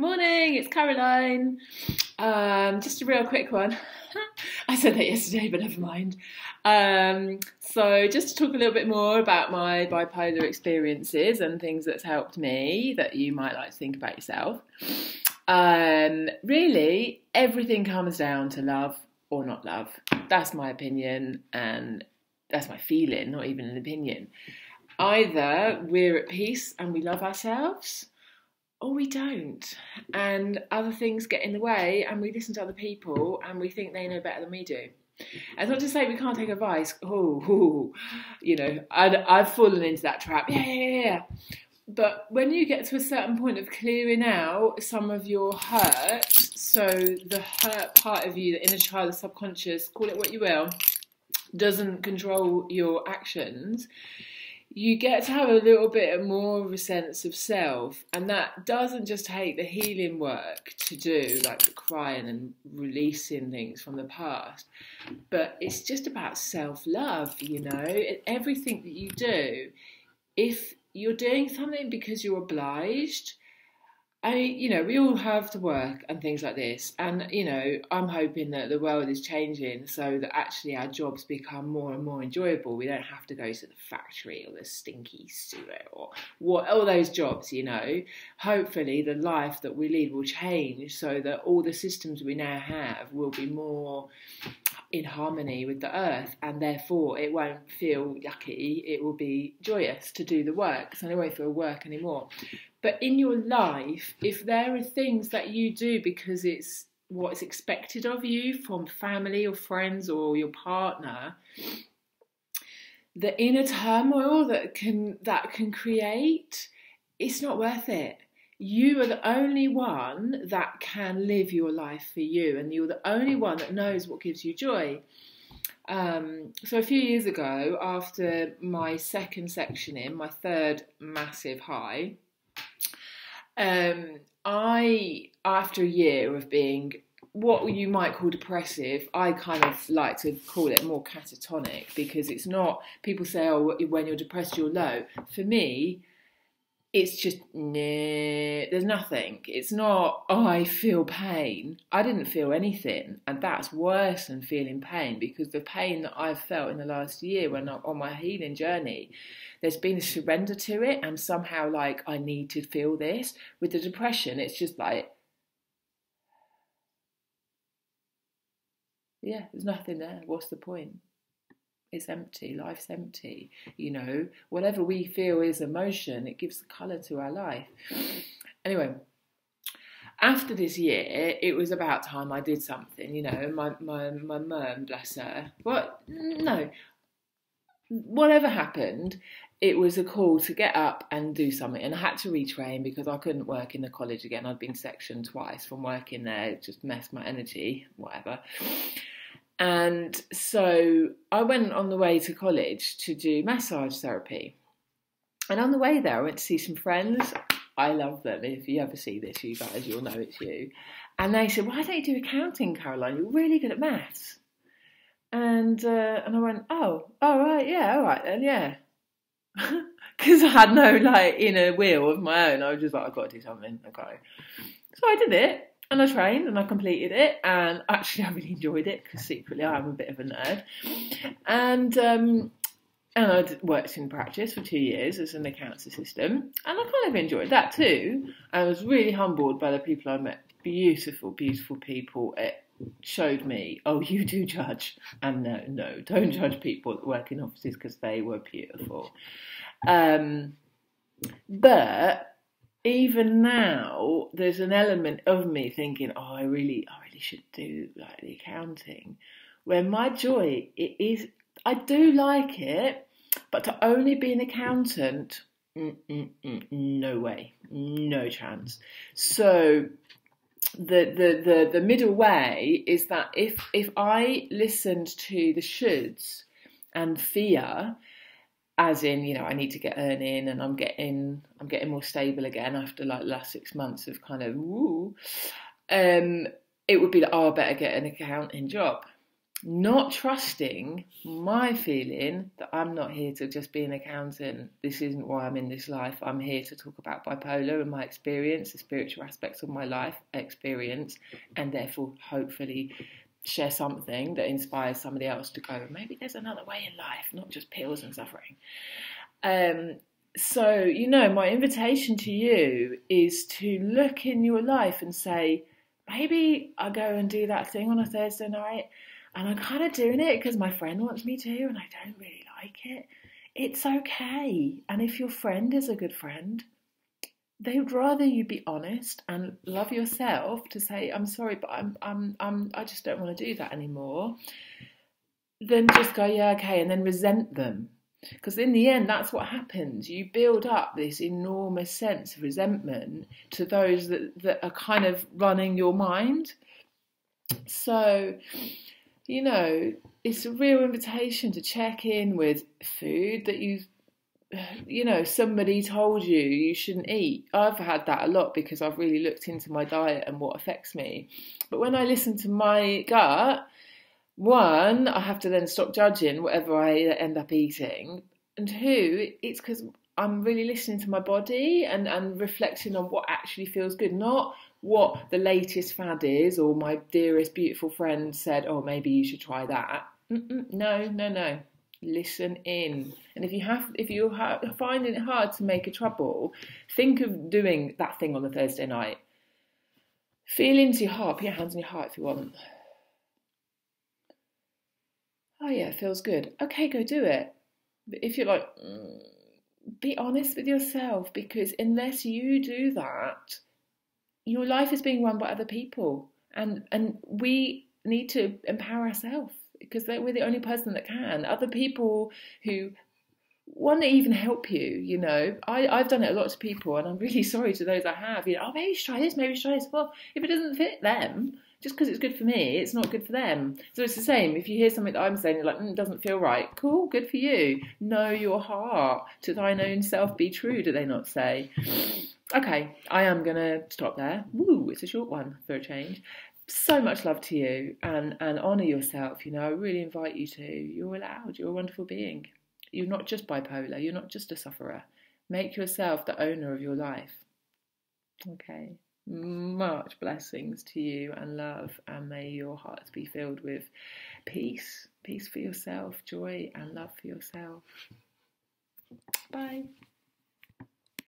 Morning, it's Caroline. Just a real quick one. I said that yesterday, but never mind. So just to talk a little bit more about my bipolar experiences and things that's helped me that you might like to think about yourself. Really, everything comes down to love or not love. That's my opinion, and that's my feeling, not even an opinion. Either we're at peace and we love ourselves, or we don't, and other things get in the way and we listen to other people and we think they know better than we do. It's not to say we can't take advice. I've fallen into that trap. Yeah. But when you get to a certain point of clearing out some of your hurt, so the hurt part of you, the inner child, the subconscious, call it what you will, doesn't control your actions, you get to have a little bit more of a sense of self, and that doesn't just take the healing work to do, like the crying and releasing things from the past, but it's just about self-love, everything that you do. If you're doing something because you're obliged, we all have to work and things like this. And, I'm hoping that the world is changing so that actually our jobs become more and more enjoyable. We don't have to go to the factory or the stinky sewer or all those jobs, Hopefully the life that we lead will change so that all the systems we now have will be more in harmony with the earth, and therefore it won't feel yucky. It will be joyous to do the work, so it won't feel work anymore. But in your life, if there are things that you do because it's what's expected of you from family or friends or your partner, the inner turmoil that can create, it's not worth it. You are the only one that can live your life for you, and you're the only one that knows what gives you joy. So a few years ago, after my second sectioning, my third massive high, after a year of being what you might call depressive, I kind of like to call it more catatonic, because it's not, people say, oh, when you're depressed, you're low. For me, it's just, there's nothing. It's not, oh, I feel pain. I didn't feel anything. And that's worse than feeling pain, because the pain that I've felt in the last year when I'm on my healing journey, there's been a surrender to it, and somehow like I need to feel this. With the depression, it's just like, yeah, there's nothing there. What's the point? It's empty. Life's empty. Whatever we feel is emotion, it gives the colour to our life. Anyway, after this year, it was about time I did something. My mum, bless her. Whatever happened, it was a call to get up and do something, and I had to retrain because I couldn't work in the college again. I'd been sectioned twice from working there. It just messed my energy, whatever. And so I went on the way to college to do massage therapy. And on the way there, I went to see some friends. I love them. If you ever see this, you guys, you'll know it's you. And they said, why don't you do accounting, Caroline? You're really good at maths. And I went, oh, right, yeah, all right then, yeah. Because I had no inner wheel of my own. I was just like, I've got to do something. Okay. So I did it. And I trained and I completed it, and actually I really enjoyed it because secretly I am a bit of a nerd. And I'd worked in practice for 2 years as an accounts assistant, and I kind of enjoyed that too. I was really humbled by the people I met. Beautiful, beautiful people. It showed me, oh, you do judge. And no, don't judge people that work in offices because they were beautiful. But even now, there's an element of me thinking, oh, I really should do the accounting. Where my joy, it is, I do like it, but to only be an accountant, no way, no chance. So the middle way is that if I listened to the shoulds and fear, as in, I need to get earning and I'm getting more stable again after the last 6 months of kind of it would be that, oh, I better get an accounting job. not trusting my feeling that I'm not here to just be an accountant. This isn't why I'm in this life. I'm here to talk about bipolar and my experience, the spiritual aspects of my life experience, and therefore hopefully share something that inspires somebody else to go, maybe there's another way in life, not just pills and suffering. So, my invitation to you is to look in your life and say, maybe I go and do that thing on a Thursday night and I'm kind of doing it because my friend wants me to and I don't really like it. It's okay. And if your friend is a good friend, they would rather you be honest and love yourself to say, I'm sorry, but I just don't want to do that anymore, than just go, yeah, okay, and then resent them. Because in the end, that's what happens. You build up this enormous sense of resentment to those that are kind of running your mind. So, it's a real invitation to check in with food that somebody told you shouldn't eat. I've had that a lot because I've really looked into my diet and what affects me. But when I listen to my gut, one, I have to then stop judging whatever I end up eating. And two, it's because I'm really listening to my body and reflecting on what actually feels good, not what the latest fad is or my dearest beautiful friend said, oh, maybe you should try that. No. Listen in. And if you're finding it hard to make a trouble, think of doing that thing on the Thursday night. Feel into your heart. Put your hands on your heart if you want. Oh yeah, it feels good. Okay, go do it. But if you're like, be honest with yourself, because unless you do that, your life is being run by other people. And we need to empower ourselves because we're the only person that can. Other people who want to even help you, I've done it a lot to people and I'm really sorry to those I have. Oh, maybe you should try this, maybe you should try this. Well, if it doesn't fit them, just because it's good for me, it's not good for them. So it's the same. If you hear something that I'm saying, you're like, it doesn't feel right. Cool, good for you. Know your heart. To thine own self be true, do they not say? Okay, I am going to stop there. Woo, it's a short one for a change. So much love to you and honour yourself. I really invite you to. You're allowed. You're a wonderful being. You're not just bipolar. You're not just a sufferer. Make yourself the owner of your life. Okay. Much blessings to you and love, and may your hearts be filled with peace for yourself, joy and love for yourself. Bye.